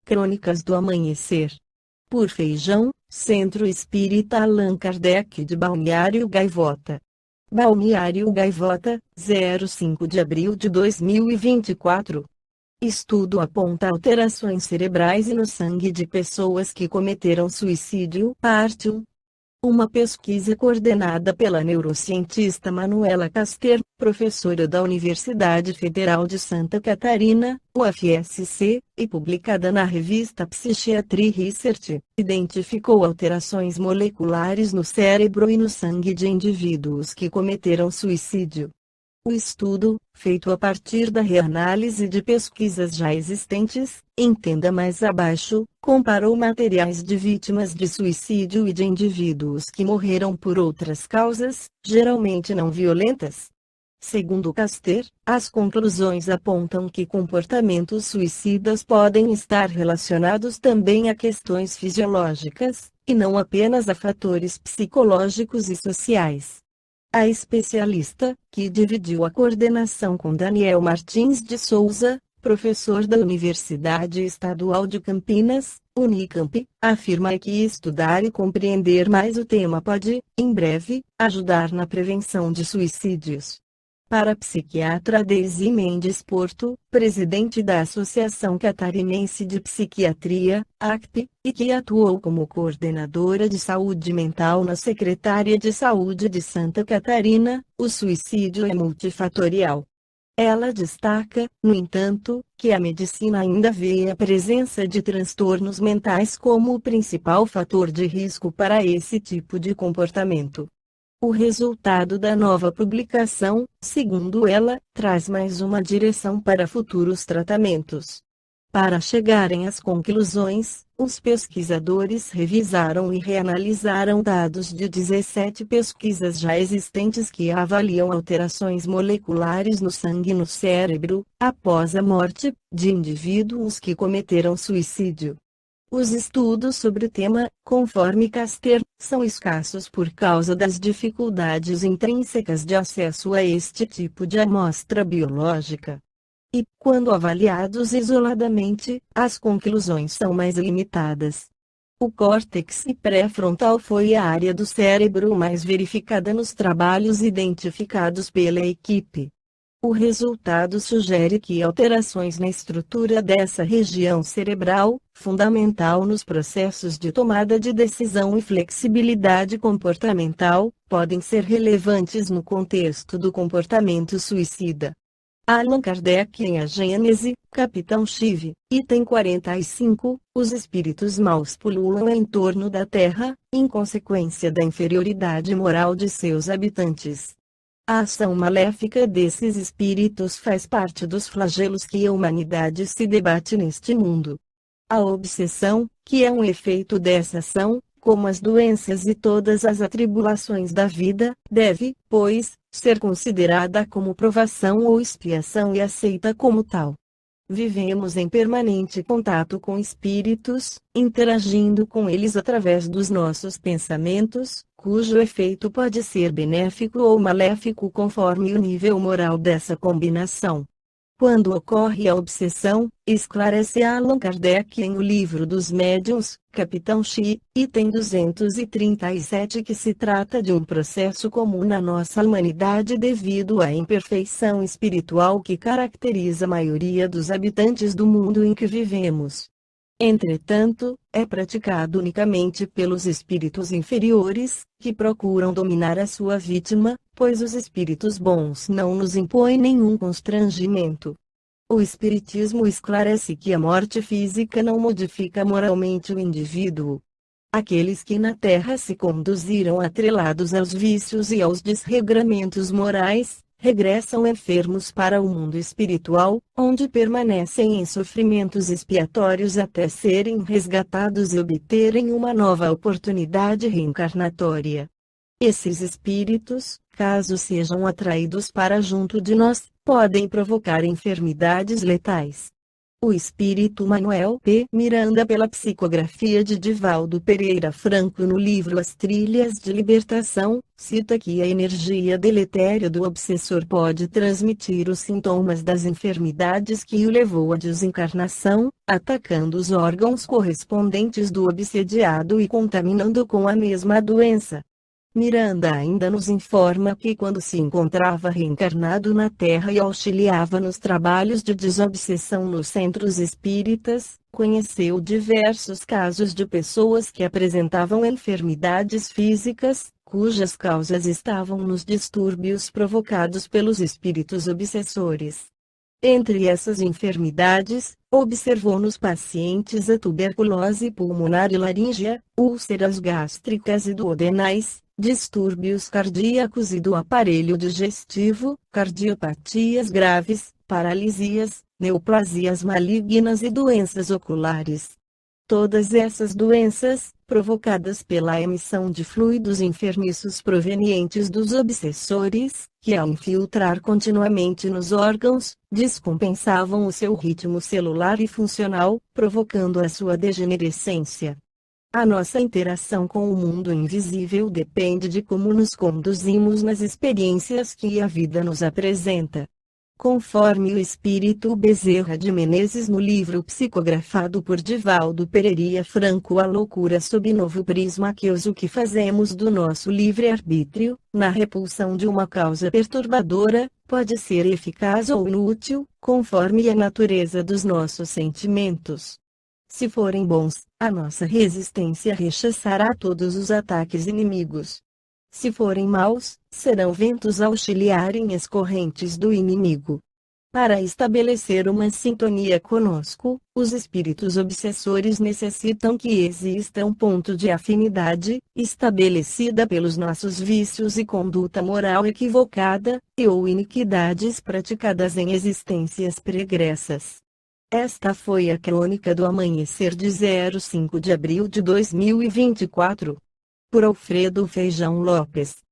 Crônicas do Amanhecer. Por Feijão, Centro Espírita Allan Kardec de Balneário Gaivota. Balneário Gaivota, 05 de abril de 2024. Estudo aponta alterações cerebrais e no sangue de pessoas que cometeram suicídio. Parte 1. Uma pesquisa coordenada pela neurocientista Manuela Caster, professora da Universidade Federal de Santa Catarina, UFSC, e publicada na revista Psychiatry Research, identificou alterações moleculares no cérebro e no sangue de indivíduos que cometeram suicídio. O estudo, feito a partir da reanálise de pesquisas já existentes, entenda mais abaixo, comparou materiais de vítimas de suicídio e de indivíduos que morreram por outras causas, geralmente não violentas. Segundo Caster, as conclusões apontam que comportamentos suicidas podem estar relacionados também a questões fisiológicas, e não apenas a fatores psicológicos e sociais. A especialista, que dividiu a coordenação com Daniel Martins de Souza, professor da Universidade Estadual de Campinas, Unicamp, afirma que estudar e compreender mais o tema pode, em breve, ajudar na prevenção de suicídios. Para a psiquiatra Deise Mendes Porto, presidente da Associação Catarinense de Psiquiatria, ACP, e que atuou como coordenadora de saúde mental na Secretaria de Saúde de Santa Catarina, o suicídio é multifatorial. Ela destaca, no entanto, que a medicina ainda vê a presença de transtornos mentais como o principal fator de risco para esse tipo de comportamento. O resultado da nova publicação, segundo ela, traz mais uma direção para futuros tratamentos. Para chegarem às conclusões, os pesquisadores revisaram e reanalisaram dados de 17 pesquisas já existentes que avaliam alterações moleculares no sangue e no cérebro, após a morte, de indivíduos que cometeram suicídio. Os estudos sobre o tema, conforme Caster, são escassos por causa das dificuldades intrínsecas de acesso a este tipo de amostra biológica. E, quando avaliados isoladamente, as conclusões são mais limitadas. O córtex pré-frontal foi a área do cérebro mais verificada nos trabalhos identificados pela equipe. O resultado sugere que alterações na estrutura dessa região cerebral, fundamental nos processos de tomada de decisão e flexibilidade comportamental, podem ser relevantes no contexto do comportamento suicida. Allan Kardec em A Gênese, Capitão Chive, item 45, os espíritos maus pululam em torno da Terra, em consequência da inferioridade moral de seus habitantes. A ação maléfica desses espíritos faz parte dos flagelos que a humanidade se debate neste mundo. A obsessão, que é um efeito dessa ação, como as doenças e todas as atribulações da vida, deve, pois, ser considerada como provação ou expiação e aceita como tal. Vivemos em permanente contato com espíritos, interagindo com eles através dos nossos pensamentos, cujo efeito pode ser benéfico ou maléfico conforme o nível moral dessa combinação. Quando ocorre a obsessão, esclarece Allan Kardec em O Livro dos Médiuns, Capitão Xi, item 237, que se trata de um processo comum na nossa humanidade devido à imperfeição espiritual que caracteriza a maioria dos habitantes do mundo em que vivemos. Entretanto, é praticado unicamente pelos espíritos inferiores, que procuram dominar a sua vítima, pois os espíritos bons não nos impõem nenhum constrangimento. O Espiritismo esclarece que a morte física não modifica moralmente o indivíduo. Aqueles que na Terra se conduziram atrelados aos vícios e aos desregramentos morais, regressam enfermos para o mundo espiritual, onde permanecem em sofrimentos expiatórios até serem resgatados e obterem uma nova oportunidade reencarnatória. Esses espíritos, caso sejam atraídos para junto de nós, podem provocar enfermidades letais. O espírito Manuel P. Miranda, pela psicografia de Divaldo Pereira Franco no livro As Trilhas de Libertação, cita que a energia deletéria do obsessor pode transmitir os sintomas das enfermidades que o levou à desencarnação, atacando os órgãos correspondentes do obsediado e contaminando com a mesma doença. Miranda ainda nos informa que quando se encontrava reencarnado na Terra e auxiliava nos trabalhos de desobsessão nos centros espíritas, conheceu diversos casos de pessoas que apresentavam enfermidades físicas, cujas causas estavam nos distúrbios provocados pelos espíritos obsessores. Entre essas enfermidades, observou nos pacientes a tuberculose pulmonar e laríngea, úlceras gástricas e duodenais, distúrbios cardíacos e do aparelho digestivo, cardiopatias graves, paralisias, neoplasias malignas e doenças oculares. Todas essas doenças, provocadas pela emissão de fluidos enfermiços provenientes dos obsessores, que ao infiltrar continuamente nos órgãos, descompensavam o seu ritmo celular e funcional, provocando a sua degenerescência. A nossa interação com o mundo invisível depende de como nos conduzimos nas experiências que a vida nos apresenta. Conforme o espírito Bezerra de Menezes no livro psicografado por Divaldo Pereira Franco A Loucura sob Novo Prisma, que o que fazemos do nosso livre-arbítrio, na repulsão de uma causa perturbadora, pode ser eficaz ou inútil, conforme a natureza dos nossos sentimentos. Se forem bons, a nossa resistência rechaçará todos os ataques inimigos. Se forem maus, serão ventos auxiliarem as correntes do inimigo. Para estabelecer uma sintonia conosco, os espíritos obsessores necessitam que exista um ponto de afinidade, estabelecida pelos nossos vícios e conduta moral equivocada, ou iniquidades praticadas em existências pregressas. Esta foi a crônica do amanhecer de 05 de abril de 2024. Por Alfredo Feijão Lopes.